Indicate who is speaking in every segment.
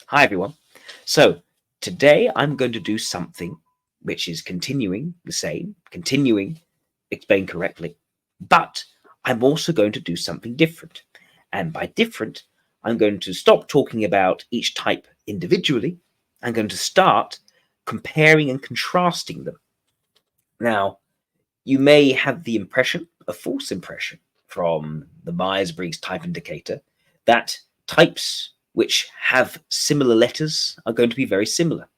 Speaker 1: Hi everyone. So today I'm going to do something which is continuing the same, continuing explain correctly, but I'm also going to do something different. And by different, I'm going to stop talking about each type individually. I'm going to start comparing and contrasting them. Now, you may have the impression, a false impression, from the Myers-Briggs type indicator that types which have similar letters are going to be very similar,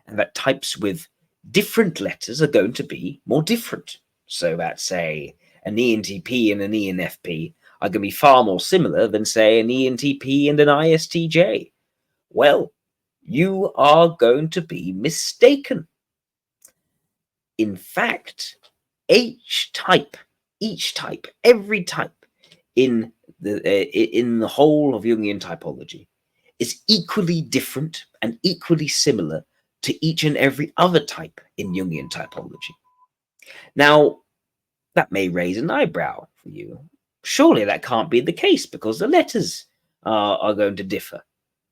Speaker 1: and that types with different letters are going to be more different. So that, say, an ENTP and an ENFP are going to be far more similar than, say, an ENTP and an ISTJ. Well, you are going to be mistaken. In fact, each type, every type in the whole of Jungian typology is equally different and equally similar to each and every other type in Jungian typology. Now, that may raise an eyebrow for you. Surely that can't be the case because the letters are going to differ.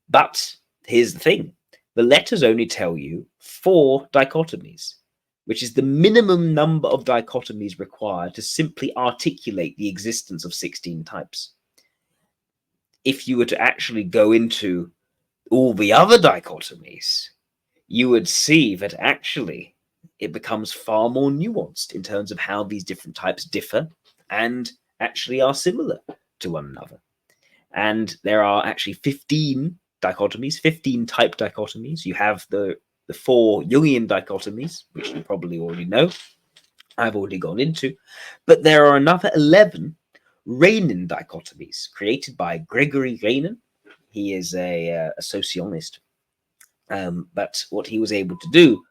Speaker 1: But here's the thing. The letters only tell you 4 dichotomies, which is the minimum number of dichotomies required to simply articulate the existence of 16 types. If you were to actually go into all the other dichotomies, you would see that actually it becomes far more nuanced in terms of how these different types differ and actually are similar to one another. And there are actually 15 dichotomies, 15 type dichotomies. You have the 4 Jungian dichotomies, which you probably already know, I've already gone into, but there are another 11 Reinin dichotomies created by Gregory Reinin. He is a sociologist, but what he was able to do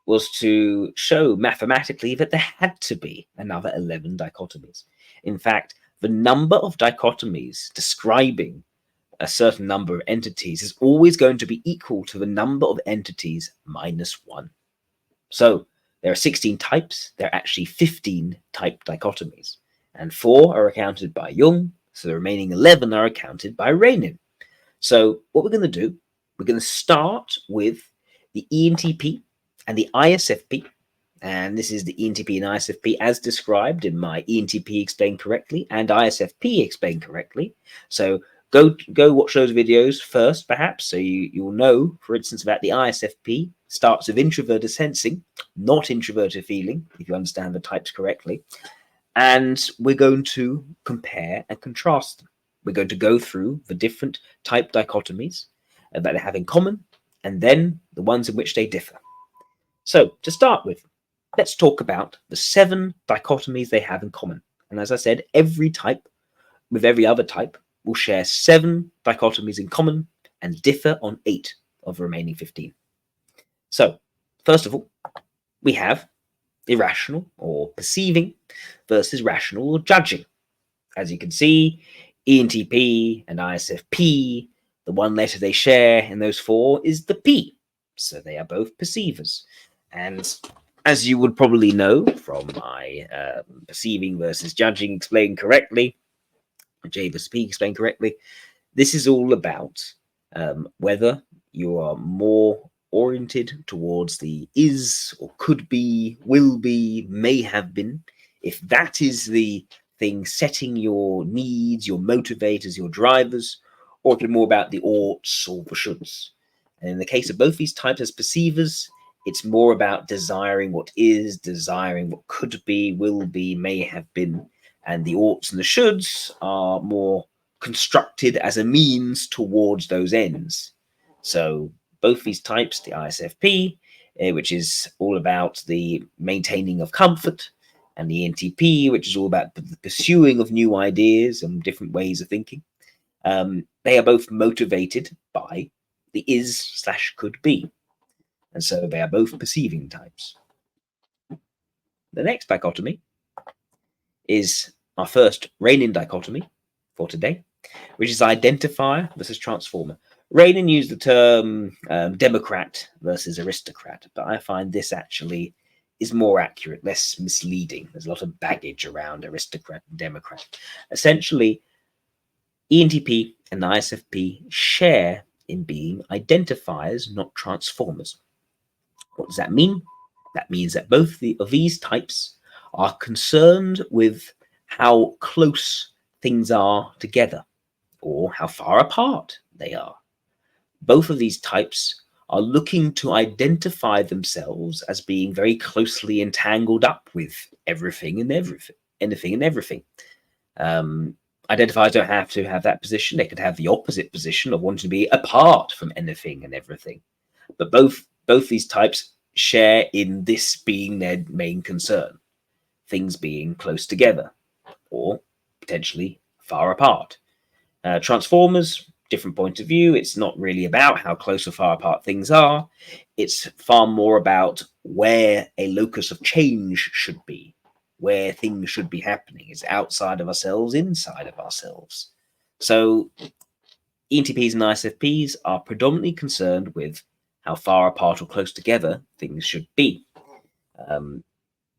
Speaker 1: was to show mathematically that there had to be another 11 dichotomies. In fact, the number of dichotomies describing a certain number of entities is always going to be equal to the number of entities minus 1. So there are 16 types, there are actually 15 type dichotomies, and 4 are accounted by Jung, so the remaining 11 are accounted by Reinin. So what we're going to do, we're going to start with the ENTP and the ISFP, and this is the ENTP and ISFP as described in my ENTP Explained Correctly and ISFP Explained Correctly. So go watch those videos first, perhaps, so you'll know, for instance, that the ISFP starts with introverted sensing, not introverted feeling, if you understand the types correctly. And we're going to compare and contrast them. We're going to go through the different type dichotomies that they have in common, and then the ones in which they differ. So to start with, let's talk about the 7 dichotomies they have in common. And as I said, every type with every other type will share 7 dichotomies in common and differ on 8 of the remaining 15. So first of all, we have irrational or perceiving versus rational or judging. As you can see, ENTP and ISFP, the one letter they share in those 4 is the P. So they are both perceivers. And as you would probably know from my perceiving versus judging explained correctly, JVSP explained correctly, this is all about whether you are more oriented towards the is or could be, will be, may have been. If that is the thing setting your needs, your motivators, your drivers, or if you're more about the oughts or the shoulds. And in the case of both these types as perceivers, it's more about desiring what is, desiring what could be, will be, may have been. And the oughts and the shoulds are more constructed as a means towards those ends. So both these types, the ISFP, which is all about the maintaining of comfort, and the ENTP, which is all about the pursuing of new ideas and different ways of thinking, they are both motivated by the is/could be. And so they are both perceiving types. The next dichotomy is our first Reinin dichotomy for today, which is identifier versus transformer. Reinin used the term democrat versus aristocrat, but I find this actually is more accurate, less misleading. There's a lot of baggage around aristocrat and democrat. Essentially, ENTP and ISFP share in being identifiers, not transformers. What does that mean? That means that both of these types are concerned with how close things are together or how far apart they are. Both of these types are looking to identify themselves as being very closely entangled up with everything and everything, anything and everything. Identifiers don't have to have that position. They could have the opposite position of wanting to be apart from anything and everything. But both these types share in this being their main concern, things being close together or potentially far apart. Transformers, different point of view. It's not really about how close or far apart things are. It's far more about where a locus of change should be, where things should be happening. It's outside of ourselves, inside of ourselves. So ENTPs and ISFPs are predominantly concerned with how far apart or close together things should be.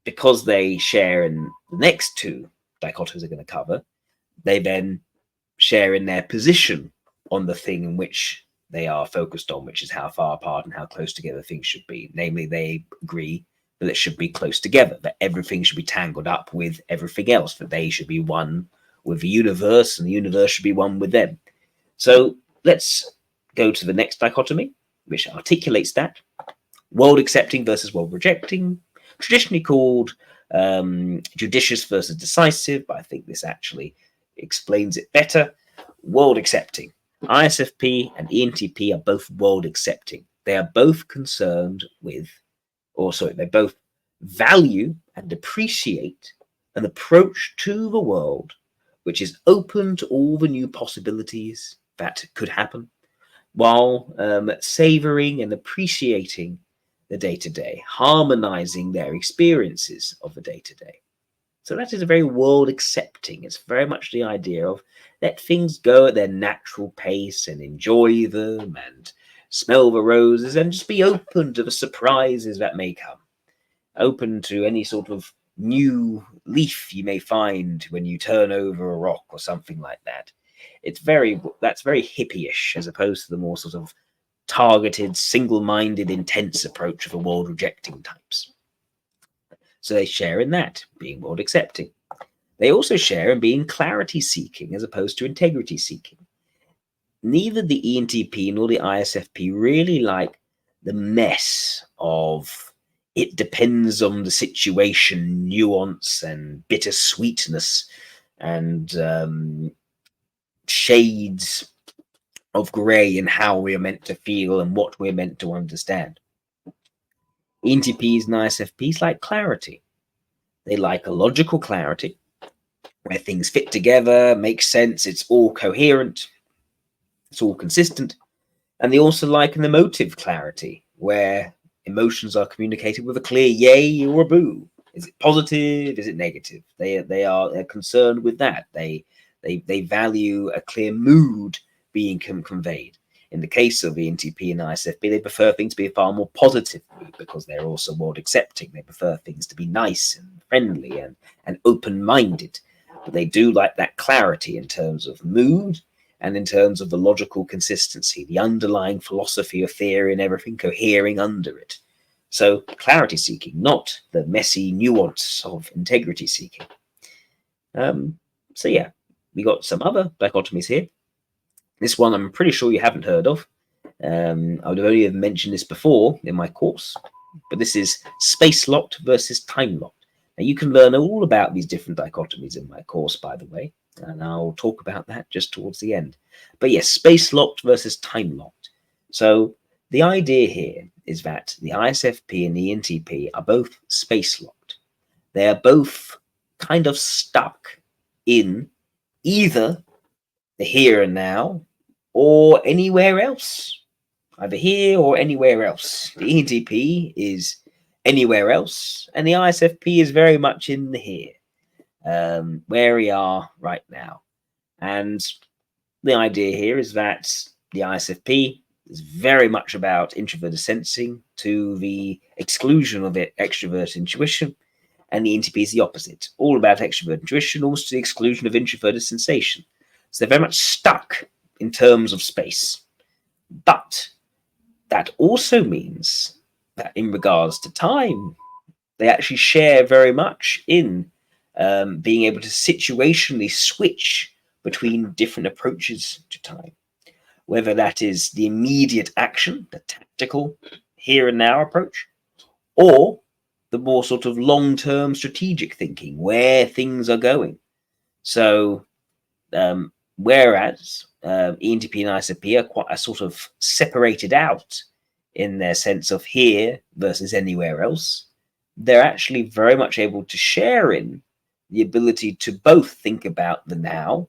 Speaker 1: Because they share in the next two dichotomies are going to cover, they then share in their position on the thing in which they are focused on, which is how far apart and how close together things should be. Namely, they agree that it should be close together, that everything should be tangled up with everything else, that they should be one with the universe and the universe should be one with them. So let's go to the next dichotomy, which articulates that. World accepting versus world rejecting, traditionally called judicious versus decisive, but I think this actually explains it better. World accepting. ISFP and ENTP are both world accepting. They are both concerned with, they both value and appreciate an approach to the world which is open to all the new possibilities that could happen, while savoring and appreciating the day-to-day, harmonizing their experiences of the day-to-day. So that is a very world accepting. It's very much the idea of let things go at their natural pace and enjoy them and smell the roses and just be open to the surprises that may come. Open to any sort of new leaf you may find when you turn over a rock or something like that. That's very hippie-ish as opposed to the more sort of targeted, single-minded, intense approach of the world rejecting types. So they share in that, being world accepting. They also share in being clarity seeking as opposed to integrity seeking. Neither the ENTP nor the ISFP really like the mess of it depends on the situation, nuance and bittersweetness and shades of grey in how we are meant to feel and what we're meant to understand. ENTPs and ISFPs like clarity. They like a logical clarity where things fit together, make sense, it's all coherent, it's all consistent. And they also like an emotive clarity where emotions are communicated with a clear yay or a boo. Is it positive? Is it negative? They're concerned with that. They value a clear mood being conveyed. In the case of ENTP and ISFP, they prefer things to be a far more positive mood because they're also world accepting. They prefer things to be nice and friendly and open-minded. But they do like that clarity in terms of mood and in terms of the logical consistency, the underlying philosophy of theory and everything cohering under it. So clarity seeking, not the messy nuance of integrity seeking. So yeah, we got some other dichotomies here. This one I'm pretty sure you haven't heard of. I would have only mentioned this before in my course, but this is space locked versus time locked. Now you can learn all about these different dichotomies in my course, by the way, and I'll talk about that just towards the end. But yes, space locked versus time locked. So the idea here is that the ISFP and the ENTP are both space locked. They are both kind of stuck in either the here and now or anywhere else, either here or anywhere else. The ENTP is anywhere else, and the ISFP is very much in the here, where we are right now. And the idea here is that the ISFP is very much about introverted sensing to the exclusion of extrovert intuition, and the ENTP is the opposite, all about extrovert intuition, almost to the exclusion of introverted sensation. So they're very much stuck in terms of space. But that also means that in regards to time, they actually share very much in being able to situationally switch between different approaches to time, whether that is the immediate action, the tactical here and now approach, or the more sort of long-term strategic thinking, where things are going. So whereas ENTP and ISFP are sort of separated out in their sense of here versus anywhere else, they're actually very much able to share in the ability to both think about the now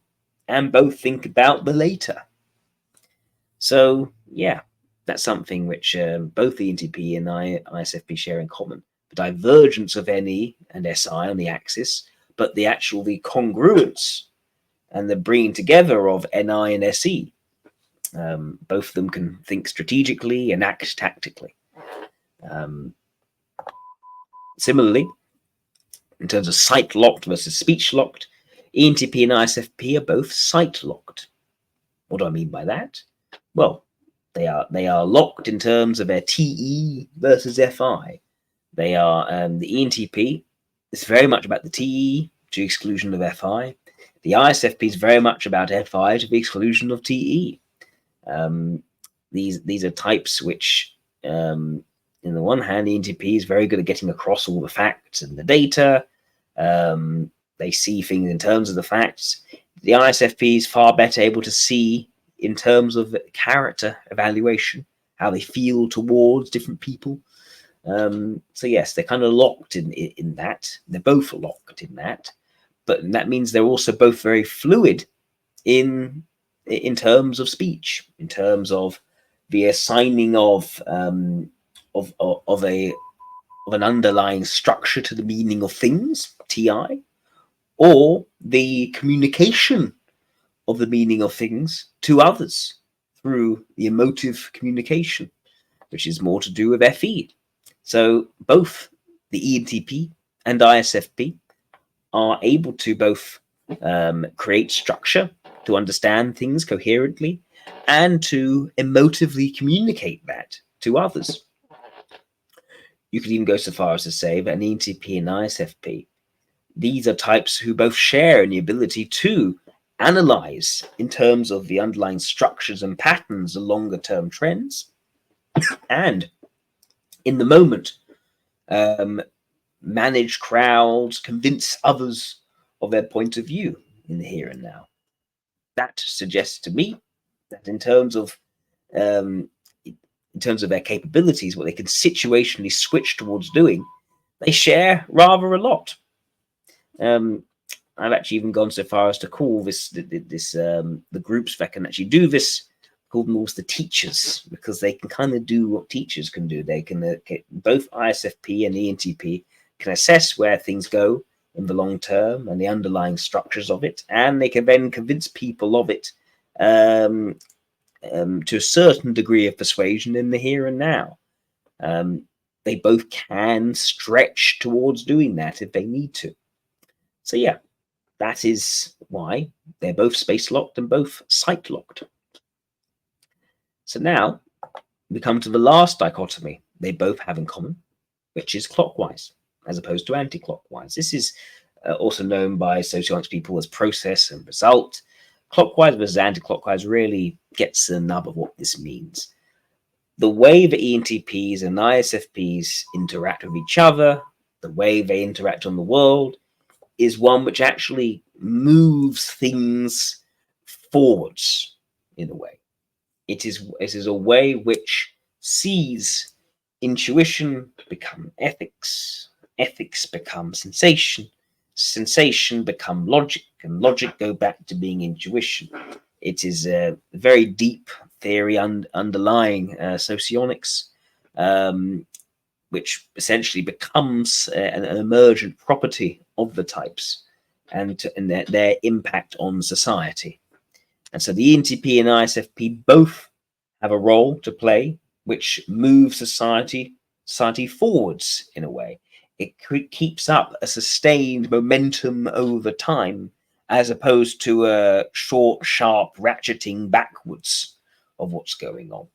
Speaker 1: and both think about the later. So yeah, that's something which both the ENTP and ISFP share in common. The divergence of NE and SI on the axis, but the congruence and the bringing together of NI and SE. Both of them can think strategically and act tactically. Similarly, in terms of sight-locked versus speech-locked, ENTP and ISFP are both sight-locked. What do I mean by that? Well, they are locked in terms of their TE versus FI. They are the ENTP is very much about the TE to the exclusion of FI. The ISFP is very much about FI to the exclusion of TE. These are types which, in the one hand, the ENTP is very good at getting across all the facts and the data. They see things in terms of the facts. The ISFP is far better able to see in terms of character evaluation, how they feel towards different people. So yes, they're kind of locked in that. They're both locked in that, but that means they're also both very fluid in terms of speech, in terms of the assigning of an underlying structure to the meaning of things, TI, or the communication of the meaning of things to others through the emotive communication, which is more to do with FE. So both the ENTP and ISFP are able to both create structure to understand things coherently and to emotively communicate that to others. You could even go so far as to say that an ENTP and ISFP, these are types who both share in the ability to analyze in terms of the underlying structures and patterns of longer term trends, and in the moment manage crowds, convince others of their point of view in the here and now. That suggests to me that in terms of their capabilities, what they can situationally switch towards doing, they share rather a lot. I've actually even gone so far as to call the groups that can actually do this, call them also the teachers, because they can kind of do what teachers can do. They can both ISFP and ENTP can assess where things go in the long term and the underlying structures of it, and they can then convince people of it to a certain degree of persuasion in the here and now. They both can stretch towards doing that if they need to. So yeah, that is why they're both space locked and both sight locked. So now we come to the last dichotomy they both have in common, which is clockwise as opposed to anti-clockwise. This is also known by socionics people as process and result. Clockwise versus anti-clockwise really gets to the nub of what this means. The way the ENTPs and ISFPs interact with each other, the way they interact on the world, is one which actually moves things forwards in a way. It is a way which sees intuition become ethics, ethics become sensation, sensation become logic, and logic go back to being intuition. It is a very deep theory underlying socionics, which essentially becomes an emergent property of the types and their impact on society. And so the ENTP and ISFP both have a role to play, which moves society forwards in a way. It keeps up a sustained momentum over time, as opposed to a short, sharp ratcheting backwards of what's going on.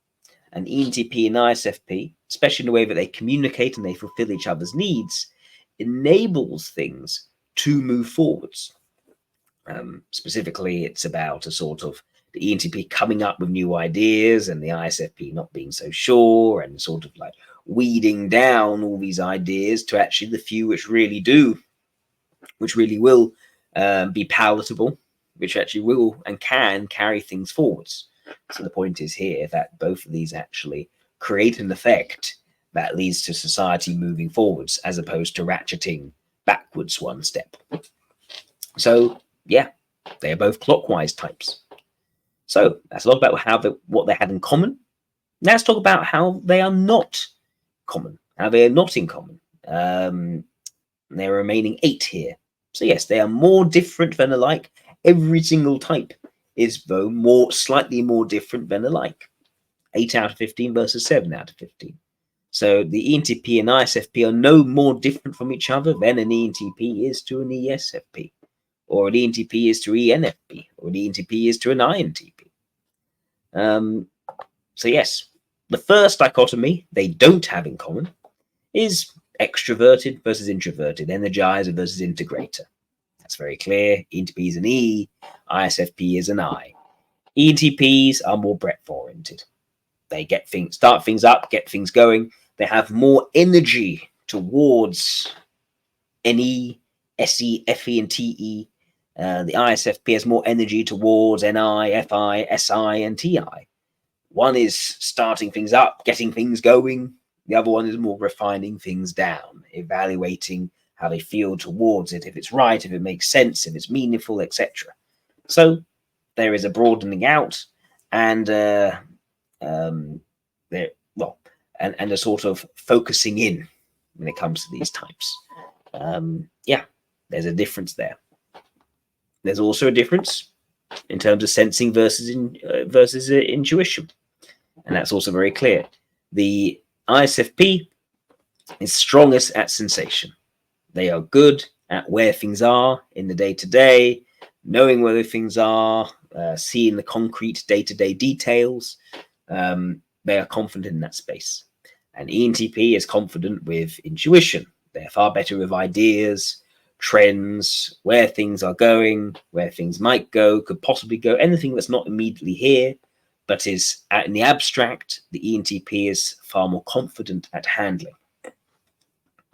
Speaker 1: And ENTP and ISFP, especially in the way that they communicate and they fulfill each other's needs, enables things to move forwards. Specifically, it's about a sort of the ENTP coming up with new ideas and the ISFP not being so sure, and sort of like weeding down all these ideas to actually the few which really will be palatable, which actually will and can carry things forwards. So the point is here that both of these actually create an effect that leads to society moving forwards, as opposed to ratcheting backwards one step. So yeah, they are both clockwise types. So that's a lot about what they had in common. Now let's talk about how they are not common, how they are not in common. There are remaining 8 here. So yes, they are more different than alike. Every single type is, though, slightly more different than alike. 8 out of 15 versus 7 out of 15. So the ENTP and ISFP are no more different from each other than an ENTP is to an ESFP, or an ENTP is to ENFP, or an ENTP is to an INTP. So yes, the first dichotomy they don't have in common is extroverted versus introverted, energizer versus integrator. That's very clear. ENTP is an E, ISFP is an I. ENTPs are more breadth-oriented. They start things up, get things going. They have more energy towards NE, SE, FE, and TE. The ISFP has more energy towards NI, FI, SI, and TI. One is starting things up, getting things going. The other one is more refining things down, evaluating how they feel towards it, if it's right, if it makes sense, if it's meaningful, etc. So there is a broadening out and a sort of focusing in when it comes to these types. Yeah, there's a difference there. There's also a difference in terms of sensing versus intuition, and that's also very clear. The ISFP is strongest at sensation. They are good at where things are in the day-to-day, knowing where things are, seeing the concrete day-to-day details. They are confident in that space. And ENTP is confident with intuition. They're far better with ideas, trends, where things are going, where things might go, could possibly go, anything that's not immediately here, but is in the abstract. The ENTP is far more confident at handling.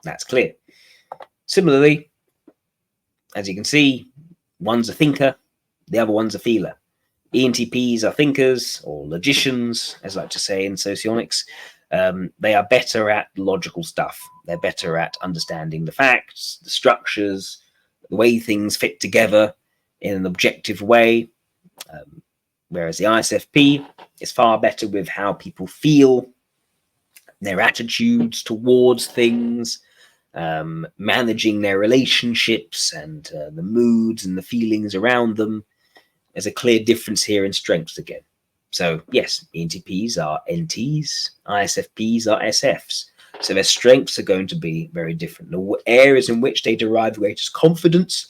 Speaker 1: That's clear. Similarly, as you can see, one's a thinker, the other one's a feeler. ENTPs are thinkers, or logicians, as I like to say in socionics. They are better at logical stuff. They're better at understanding the facts, the structures, the way things fit together in an objective way. Whereas the ISFP is far better with how people feel, their attitudes towards things, managing their relationships and the moods and the feelings around them. There's a clear difference here in strengths again. So yes, ENTPs are NTs, ISFPs are SFs. So their strengths are going to be very different. The areas in which they derive the greatest confidence,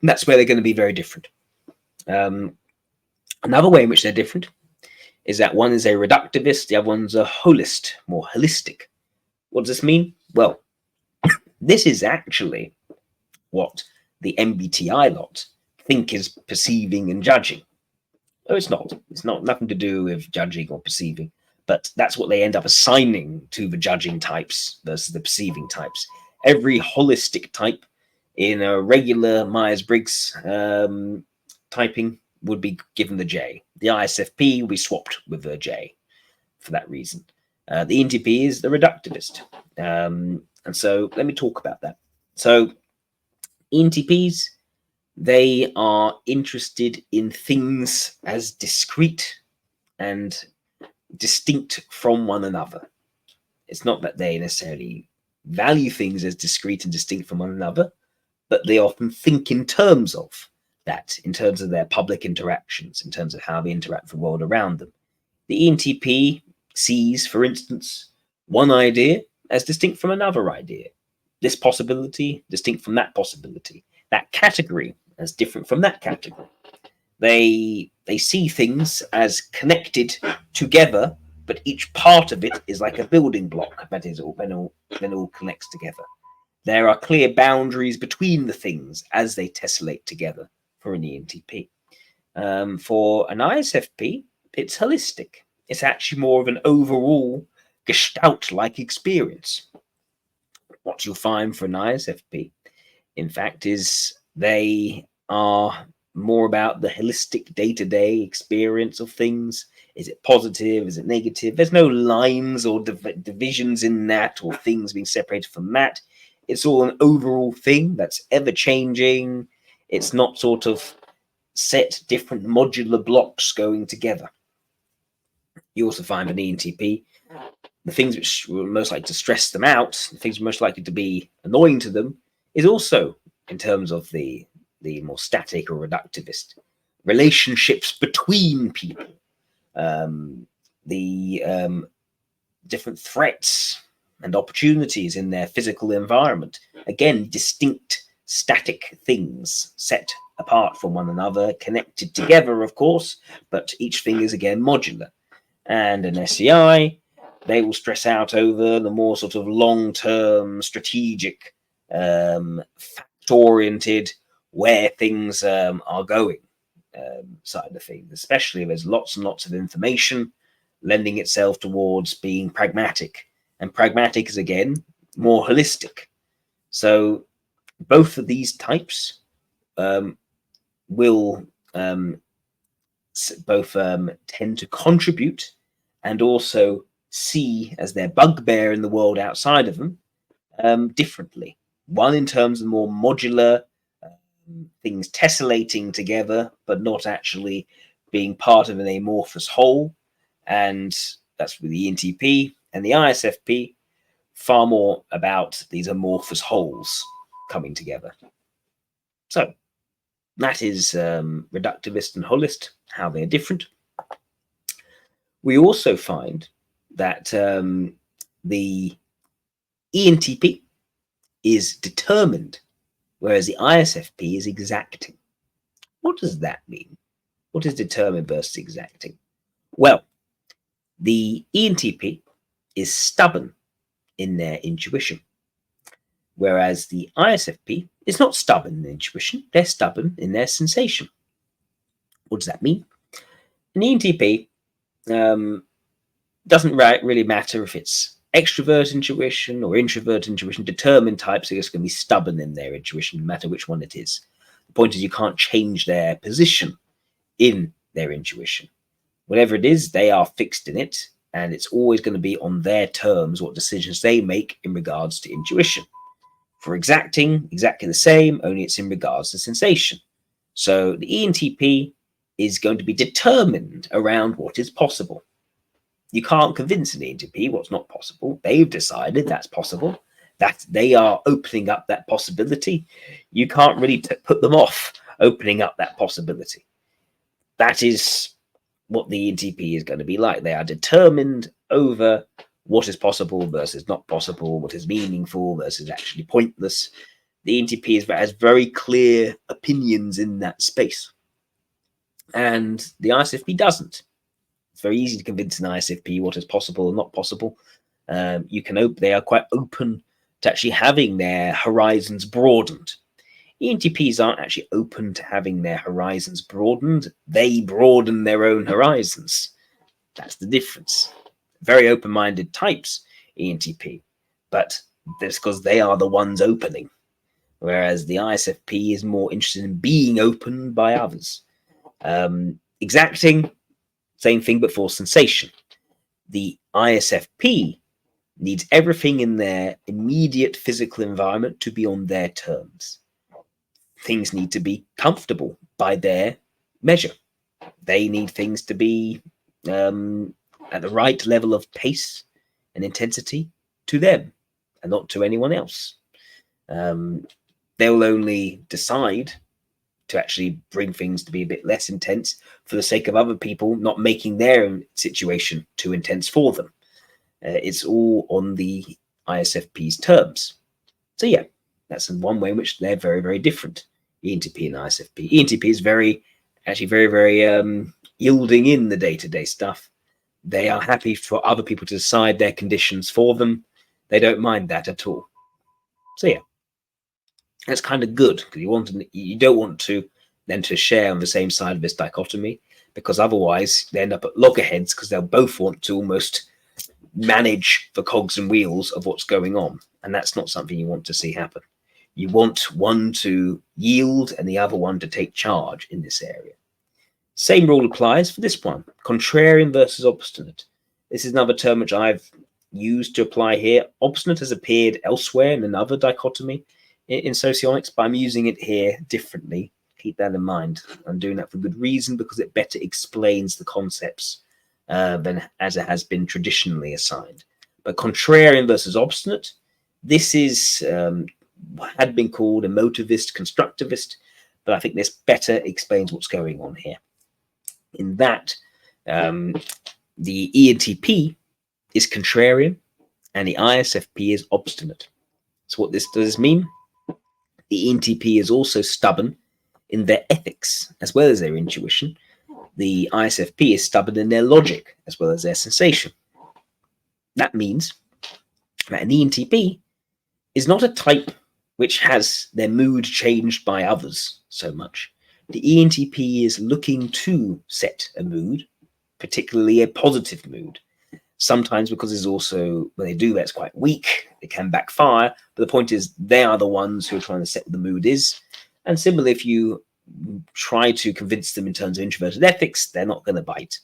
Speaker 1: that's where they're going to be very different. Another way in which they're different is that one is a reductivist, the other one's a holist, more holistic. What does this mean? Well, this is actually what the MBTI lot think is perceiving and judging. No, it's not. It's nothing to do with judging or perceiving, but that's what they end up assigning to the judging types versus the perceiving types. Every holistic type in a regular Myers-Briggs typing would be given the J. The ISFP will be swapped with the J for that reason. The ENTP is the reductivist. And so let me talk about that. So ENTPs, they are interested in things as discrete and distinct from one another. It's not that they necessarily value things as discrete and distinct from one another, but they often think in terms of that, in terms of their public interactions, in terms of how they interact with the world around them. The ENTP sees, for instance, one idea as distinct from another idea. This possibility distinct from that possibility. That category as different from that category. They they see things as connected together, but each part of it is like a building block that is all then all connects together. There are clear boundaries between the things as they tessellate together for an ENTP. For an ISFP, it's holistic. It's actually more of an overall gestalt-like experience. What you'll find for an ISFP, in fact, is they are more about the holistic day-to-day experience of things. Is it positive? Is it negative? There's no lines or divisions in that, or things being separated from that. It's all an overall thing that's ever-changing. It's not sort of set different modular blocks going together. You also find an ENTP, the things which were most likely to stress them out, the things most likely to be annoying to them, is also, in terms of the more static or reductivist, relationships between people, the different threats and opportunities in their physical environment. Again, distinct static things set apart from one another, connected together, of course, but each thing is again modular. And an SEI, they will stress out over the more sort of long-term, strategic, fact-oriented, where things are going side of things, especially if there's lots and lots of information lending itself towards being pragmatic. And pragmatic is, again, more holistic. So both of these types will both tend to contribute and also see as their bugbear in the world outside of them differently. One in terms of more modular things tessellating together, but not actually being part of an amorphous whole. And that's with the ENTP and the ISFP, far more about these amorphous wholes coming together. So that is reductivist and holist, how they're different. We also find that the ENTP is determined, whereas the ISFP is exacting. What does that mean? What is determined versus exacting? Well, the ENTP is stubborn in their intuition, whereas the ISFP is not stubborn in intuition, they're stubborn in their sensation. What does that mean? An ENTP doesn't really matter if it's extrovert intuition or introvert intuition. Determined types are just going to be stubborn in their intuition, no matter which one it is. The point is you can't change their position in their intuition. Whatever it is, they are fixed in it, and it's always going to be on their terms what decisions they make in regards to intuition. For exacting, exactly the same, only it's in regards to sensation. So the ENTP is going to be determined around what is possible. You can't convince an ENTP what's not possible. They've decided that's possible, that they are opening up that possibility. You can't really put them off opening up that possibility. That is what the ENTP is going to be like. They are determined over what is possible versus not possible, what is meaningful versus actually pointless. The ENTP has very clear opinions in that space. And the ISFP doesn't. It's very easy to convince an ISFP what is possible and not possible. They are quite open to actually having their horizons broadened. ENTPs aren't actually open to having their horizons broadened. They broaden their own horizons. That's the difference. Very open-minded types, ENTP, but that's because they are the ones opening, whereas the ISFP is more interested in being opened by others. Exacting, same thing, but for sensation. The ISFP needs everything in their immediate physical environment to be on their terms. Things need to be comfortable by their measure. They need things to be at the right level of pace and intensity to them and not to anyone else. They'll only decide to actually bring things to be a bit less intense for the sake of other people not making their situation too intense for them. It's all on the ISFP's terms. So yeah, that's one way in which they're very, very different, ENTP and ISFP. ENTP is very yielding in the day-to-day stuff. They are happy for other people to decide their conditions for them. They don't mind that at all. So yeah, that's kind of good, because you don't want to then to share on the same side of this dichotomy, because otherwise they end up at loggerheads, because they'll both want to almost manage the cogs and wheels of what's going on, and that's not something you want to see happen. You want one to yield and the other one to take charge in this area. Same rule applies for this one, contrarian versus obstinate. This is another term which I've used to apply here. Obstinate has appeared elsewhere in another dichotomy in socionics, but I'm using it here differently. Keep that in mind. I'm doing that for good reason, because it better explains the concepts than as it has been traditionally assigned. But contrarian versus obstinate, this is had been called emotivist, constructivist, but I think this better explains what's going on here. In that, the ENTP is contrarian and the ISFP is obstinate. So what does this mean? The ENTP is also stubborn in their ethics as well as their intuition. The ISFP is stubborn in their logic as well as their sensation. That means that an ENTP is not a type which has their mood changed by others so much. The ENTP is looking to set a mood, particularly a positive mood. Sometimes, because it's also, when they do that, it's quite weak, it can backfire, but the point is they are the ones who are trying to set what the mood is. And similarly, if you try to convince them in terms of introverted ethics, they're not going to bite.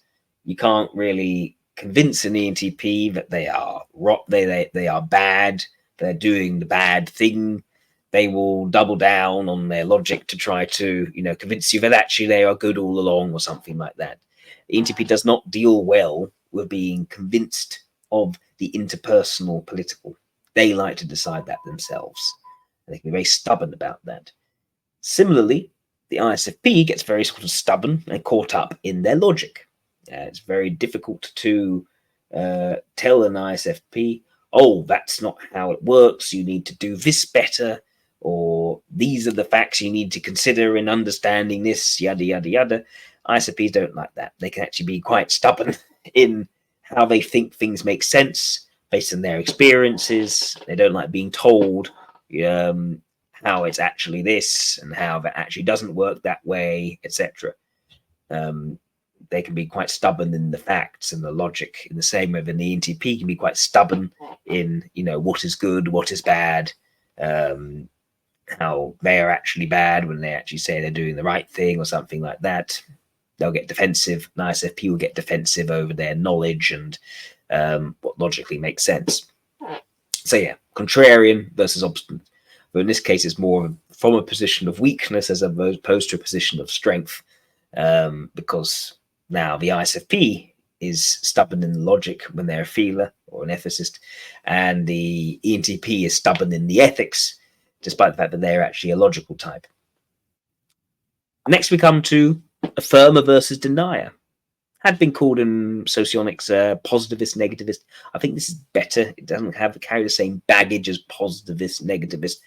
Speaker 1: You can't really convince an ENTP that they are they are bad, they're doing the bad thing. They will double down on their logic to try to, convince you that actually they are good all along or something like that. The ENTP does not deal well with being convinced of the interpersonal political. They like to decide that themselves. They can be very stubborn about that. Similarly, the ISFP gets very sort of stubborn and caught up in their logic. It's very difficult to tell an ISFP, oh, that's not how it works, you need to do this better, or these are the facts you need to consider in understanding this, yada, yada, yada. ISFPs don't like that. They can actually be quite stubborn in how they think things make sense based on their experiences. They don't like being told how it's actually this and how that actually doesn't work that way, etc. They can be quite stubborn in the facts and the logic, in the same way that the ENTP can be quite stubborn in, what is good, what is bad, how they are actually bad when they actually say they're doing the right thing or something like that. They'll get defensive. An ISFP will get defensive over their knowledge and what logically makes sense. So yeah, contrarian versus obstinate. But in this case, it's more from a position of weakness as opposed to a position of strength, because now the ISFP is stubborn in logic when they're a feeler or an ethicist, and the ENTP is stubborn in the ethics, despite the fact that they're actually a logical type. Next, we come to Affirmer versus denier. Had been called in socionics positivist, negativist. I think this is better. It doesn't carry the same baggage as positivist, negativist.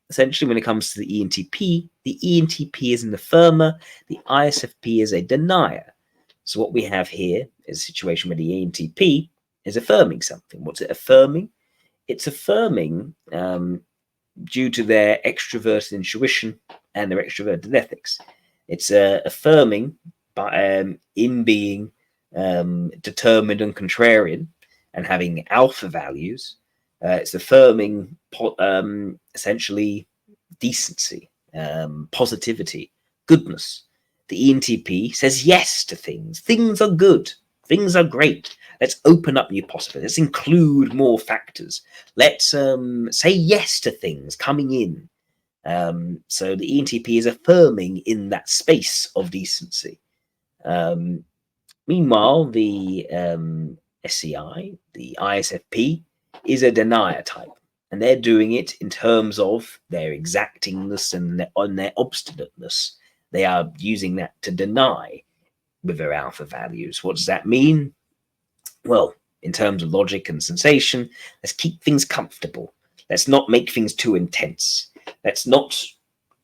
Speaker 1: Essentially, when it comes to the ENTP is an affirmer, the ISFP is a denier. So what we have here is a situation where the ENTP is affirming something. What's it affirming? It's affirming due to their extroverted intuition and their extroverted ethics. It's affirming by in being determined and contrarian and having alpha values. It's affirming essentially decency, positivity, goodness. The ENTP says yes to things. Things are good. Things are great. Let's open up new possibilities. Let's include more factors. Let's say yes to things coming in. So the ENTP is affirming in that space of decency. Meanwhile, the SEI, the ISFP, is a denier type, and they're doing it in terms of their exactingness and their obstinateness. They are using that to deny with their alpha values. What does that mean? Well, in terms of logic and sensation, let's keep things comfortable. Let's not make things too intense. Let's not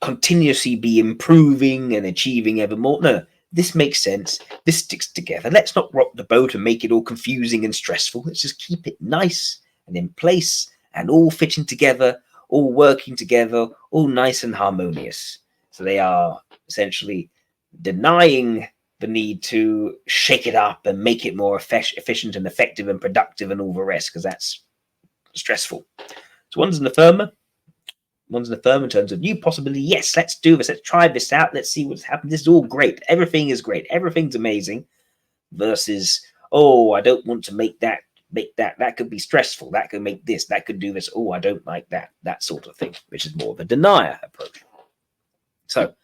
Speaker 1: continuously be improving and achieving ever more. No, this makes sense, this sticks together. Let's not rock the boat and make it all confusing and stressful. Let's just keep it nice and in place and all fitting together, all working together, all nice and harmonious. So they are essentially denying the need to shake it up and make it more efficient and effective and productive and all the rest, because that's stressful. So one's an affirmer. One's an affirmer in terms of new possibility. Yes, let's do this. Let's try this out. Let's see what's happened. This is all great. Everything is great. Everything's amazing. Versus, oh, I don't want to make that. That could be stressful. That could make this. That could do this. Oh, I don't like that. That sort of thing, which is more of a denier approach. So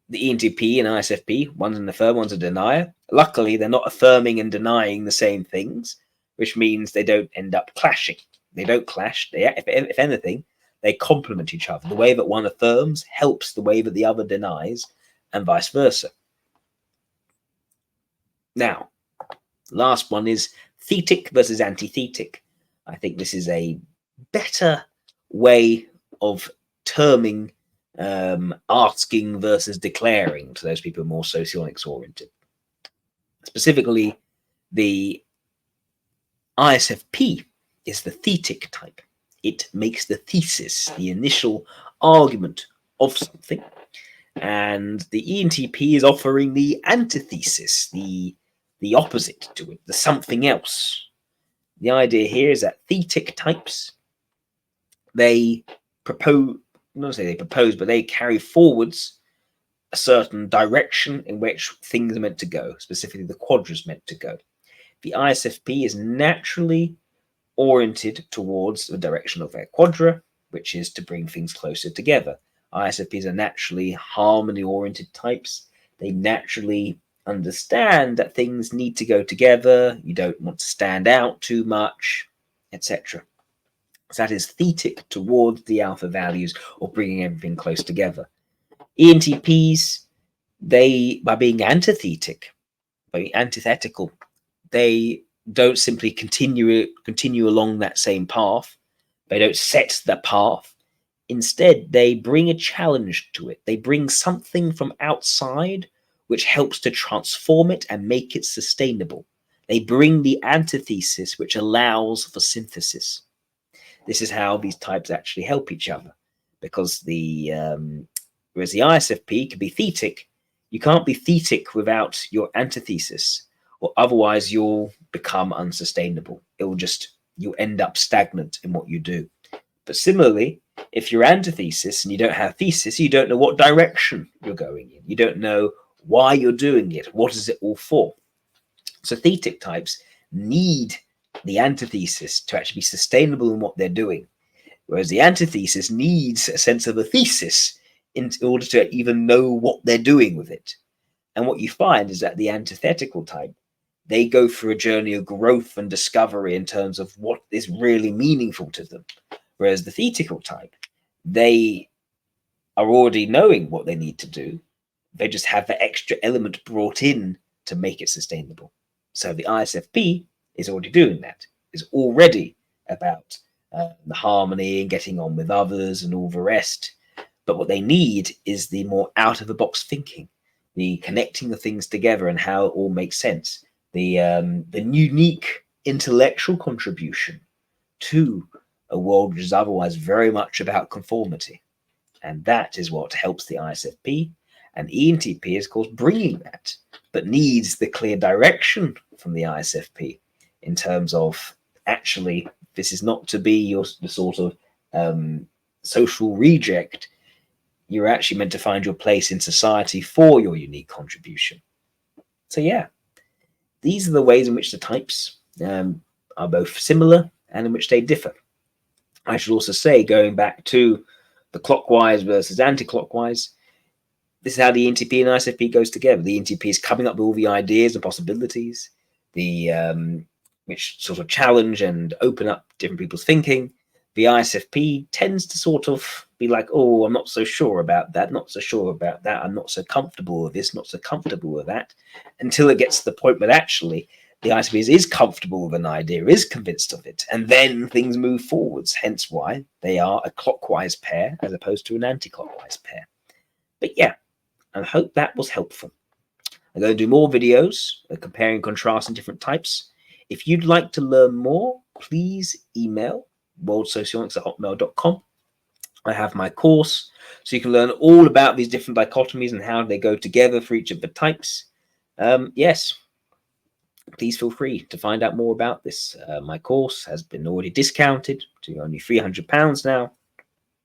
Speaker 1: the ENTP and ISFP, one's an affirmer, one's a denier. Luckily, they're not affirming and denying the same things, which means they don't end up clashing. They don't clash. If anything, they complement each other. The way that one affirms helps the way that the other denies, and vice versa. Now, last one is thetic versus antithetic. I think this is a better way of terming asking versus declaring to those people more socionics oriented. Specifically, the ISFP is the thetic type. It makes the thesis, the initial argument of something. And the ENTP is offering the antithesis, the opposite to it, the something else. The idea here is that thetic types, they propose, not say they propose, but they carry forwards a certain direction in which things are meant to go, specifically the quadra is meant to go. The ISFP is naturally oriented towards the direction of their quadra, which is to bring things closer together. ISFPs are naturally harmony-oriented types. They naturally understand that things need to go together. You don't want to stand out too much, etc. So that is thetic towards the alpha values, or bringing everything close together. ENTPs, they, by being antithetic, by being antithetical, they don't simply continue along that same path. They don't set the path. Instead, they bring a challenge to it. They bring something from outside which helps to transform it and make it sustainable. They bring the antithesis, which allows for synthesis. This is how these types actually help each other, because whereas the ISFP can be thetic, you can't be thetic without your antithesis, or otherwise you'll become unsustainable. You'll end up stagnant in what you do. But similarly, if you're antithesis and you don't have thesis, you don't know what direction you're going in. You don't know why you're doing it. What is it all for? So thetic types need the antithesis to actually be sustainable in what they're doing, whereas the antithesis needs a sense of a thesis in order to even know what they're doing with it. And what you find is that the antithetical type, they go through a journey of growth and discovery in terms of what is really meaningful to them. Whereas the thetical type, they are already knowing what they need to do. They just have the extra element brought in to make it sustainable. So the ISFP is already doing that, is already about the harmony and getting on with others and all the rest. But what they need is the more out-of-the-box thinking, the connecting the things together and how it all makes sense, the unique intellectual contribution to a world which is otherwise very much about conformity. And that is what helps the ISFP. And ENTP is, of course, bringing that, but needs the clear direction from the ISFP in terms of, actually, this is not to be the sort of social reject. You're actually meant to find your place in society for your unique contribution. So yeah, these are the ways in which the types are both similar and in which they differ. I should also say, going back to the clockwise versus anti-clockwise, this is how the ENTP and ISFP goes together. The ENTP is coming up with all the ideas and possibilities, which sort of challenge and open up different people's thinking. The ISFP tends to sort of be like, oh, I'm not so sure about that, not so sure about that, I'm not so comfortable with this, not so comfortable with that, until it gets to the point where actually the ISFP is comfortable with an idea, is convinced of it, and then things move forwards, hence why they are a clockwise pair as opposed to an anti-clockwise pair. But yeah, I hope that was helpful. I'm going to do more videos comparing and contrasting different types. If you'd like to learn more, please email worldsocionics@hotmail.com. I have my course, so you can learn all about these different dichotomies and how they go together for each of the types. Yes, please feel free to find out more about this. My course has been already discounted to only £300 now.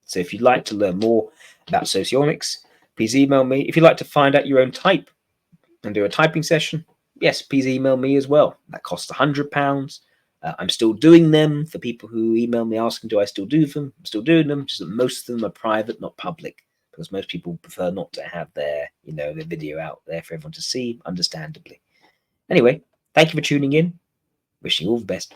Speaker 1: So if you'd like to learn more about socionics, please email me. If you'd like to find out your own type and do a typing session, yes, please email me as well. That costs £100. I'm still doing them for people who email me asking, do I still do them? I'm still doing them, just that most of them are private, not public, because most people prefer not to have their video out there for everyone to see, understandably. Anyway, thank you for tuning in. Wishing you all the best.